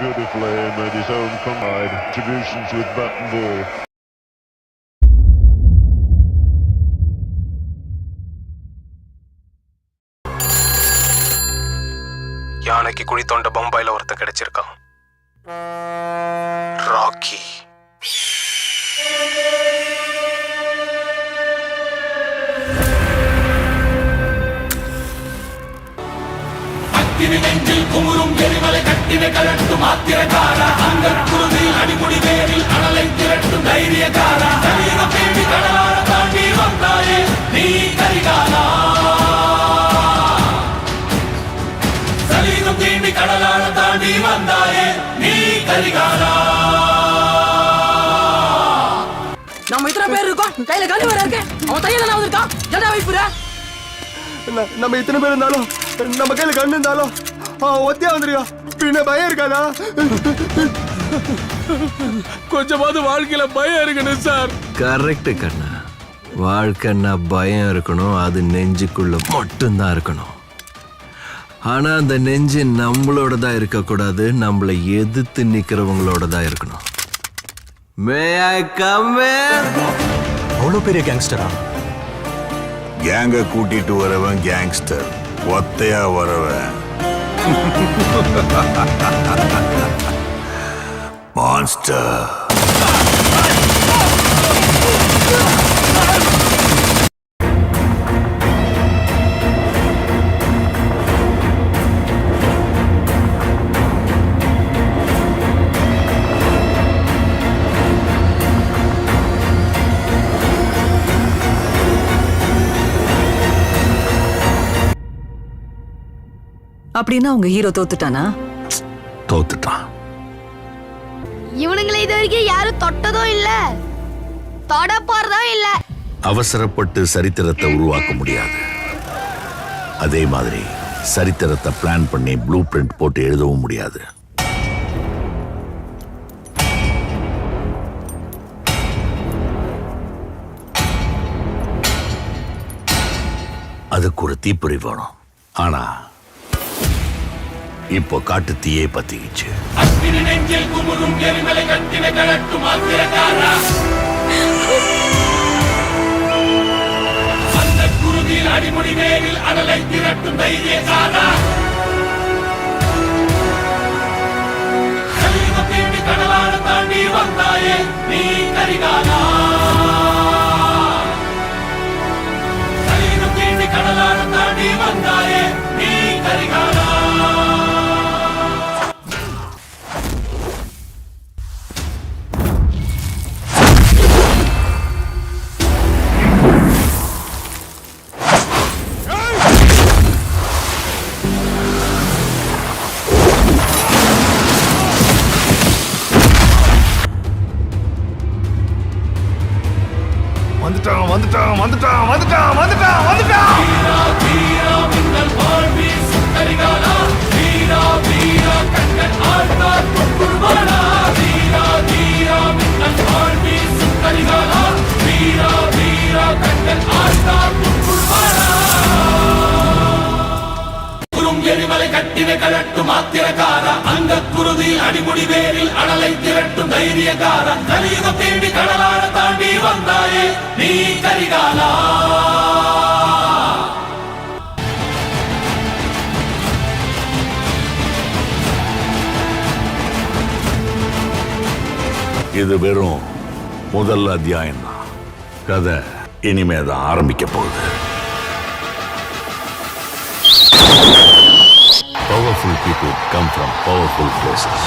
beautifully and made his own contributions with bat and ball. யானைக்கு குழி தோண்ட பம்பாயில ஒருத்தன் கிடைச்சிருக்கான். ராக்கி. நெஞ்சில் குமுறும் எரிமலை கட்டின கலட்டும் ஆத்திரக்காரா, அங்கற் குருதில் அடிமுடி வேரில் அனலை திரட்டும் தைரியக்காரா, சரீரம் தேடி கடலார தாண்டி வந்தாயே நீ கரிகாலா, சரீரம் தேடி கடலார தாண்டி வந்தாயே நீ கரிகாலா. நம்ம இத்தனை பேர் இருக்கோம், கையில கண்ணு வேற இருக்கு, அவன் தையல வந்திருக்கான், என்ன வைப்புற? நம்ம இத்தனை பேர் இருந்தாலும் நம்ம கையில கண்ணு இருந்தாலும் ஒத்தியா வந்துருக்கா, பின்ன பயம் இருக்காதா? கொஞ்சமாவது வாழ்க்கையில பயம் இருக்கணும் சார். கரெக்ட் கண்ணா, வாழ்க்கைன்னா பயம் இருக்கணும், அது நெஞ்சுக்குள்ள மட்டும்தான் இருக்கணும். ஆனா அந்த நெஞ்சு நம்மளோட தான் இருக்கக்கூடாது, நம்மளை எதிர்த்து நிக்கிறவங்களோட தான் இருக்கணும். மே ஐ கம் இன்? அவ்வளவு பெரிய கேங்ஸ்டரா? கேங்க கூட்டிட்டு வரவன் கேங்ஸ்டர், ஒத்தையா வரவன் மான்ஸ்டர். அப்படின்னா உங்க ஹீரோ தோத்துட்டானா? தோத்துட்டான். இவனுங்களை இது வரைக்கும் யாரும் தொட்டதும் இல்ல, தொட போறதும் இல்ல. அவசரப்பட்டு சரித்திரத்தை உருவாக்க முடியாது. அதே மாதிரி சரித்திரத்தை பிளான் பண்ணி ப்ளூ பிரிண்ட் போட்டு எழுதவும் முடியாது. அதுக்கு ஒரு தீப்பொறி வேணும். ஆனா இப்போ காட்டு தீயை பத்திக்கிச்சு. அஸ்வினி நெஞ்சில் குமுறும் எரிமலை கட்டின கலட்டும் ஆத்திரக்காரா, அந்த குருதியில் அடிமுடி வேரில் அனலை திரட்டும் தைரியக்காரா, சரீரம் தேடி கடலார தாண்டி வந்தாயே நீ கரிகாலா, சரீரம் தேடி கடலார தாண்டி வந்தாயே நீ கரிகாலா. வந்துட்டான் வந்துட்டான் வந்துட்டான் வந்துட்டான் வந்துட்டான் வந்துட்டான். வீரா வீரா மின்னல் வாழ்வி சுந்தரிகாலா, வீரா வீரா கண்கள் ஆழ்வார் பொற்குருவானா, வீரா வீரா மின்னல் வாழ்வி சுந்தரிகாலா, வீரா வீரா கண்கள் ஆழ்வார் பொற்குருவானா. குறும் எரிமலை கட்டின கலட்டும் ஆத்திரக்காரா, அந்த குருதியில் அடிமுடி வேரில் அனலை திரட்டும் தைரியக்காரா, கலியுகம் தேடி கடலார தாண்டி வந்தாயே நீ கரிகாலா. இது வெறும் முதல் அத்தியாயம் தான். கதை இனிமே தான் ஆரம்பிக்க போகுது. Powerful people come from powerful places.